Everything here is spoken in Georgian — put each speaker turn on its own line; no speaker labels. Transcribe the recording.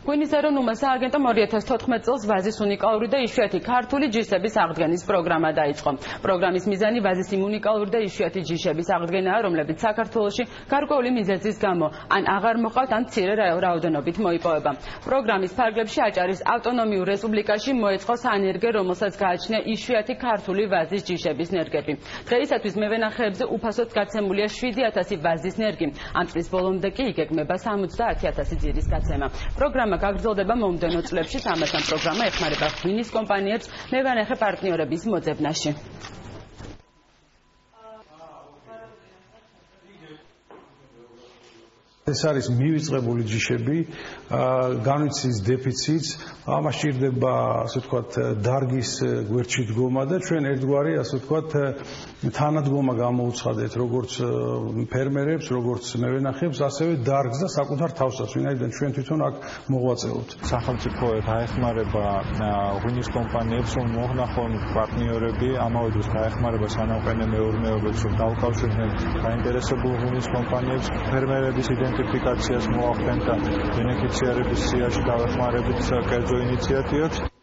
ღვინის ეროვნულმა სააგენტომ 2014 წელს ვაზის უნიკალური და იშვიათი ქართული ჯიშების აღდგენის პროგრამა დაიწყო. პროგრამის მიზანი ვაზის იმ უნიკალური და იშვიათი ჯიშების აღდგენაა, რომლებიც საქართველოში გარკვეული მიზეზის გამო ან აღარ მოყავთ, ან მცირე რაოდენობით მოიპოვება. პროგრამის ფარგლებში აჭარის ავტონომიურ რესპუბლიკაში მოეწყო სანერგე, რომელსაც გააჩნია იშვიათი ქართული ვაზის ჯიშების ნერგები. დღეისათვის მევენახეებზე უფასოდ გაცემულია 7000 ვაზის ნერგი. ამ წლის ბოლომდე კი იგეგმება 70000 ძირის გაცემა. პროგრამა გაგრძელდება მომდევნო წლებში, ამასთან პროგრამა ეხმარება ღვინის კომპანიებს მევენახე პარტნიორების მოძებნაში.
ეს არის მივიწყებული ჯიშები, განვიცდის დეფიციტს, ამას სჭირდება, ასე ვთქვათ, დარგის გვერდში დგომა და ჩვენ ერთგვარი, ასე ვთქვათ, თანადგომა გამოუცხადეთ როგორც ფერმერებს, როგორც მევენახეებს, ასევე დარგს და საკუთარ თავსაც, ვინაიდან ჩვენ თვითონ აქ მოღვაწეობთ.
სახელმწიფო დაეხმარება ღვინის კომპანიებს, რომ მოხნახონ პარტნიორები, ამავე დროს დაეხმარება სანაყენე მეურნეობებს, რომ დავკავშირდნენ გაინტერესებულ ღვინის კომპანიებს, ფერმერების იდენტიფიკაციას მოახდენთ და ბენეფიციარების სიაში დავეხმარებით კერძო ინიციატივებს.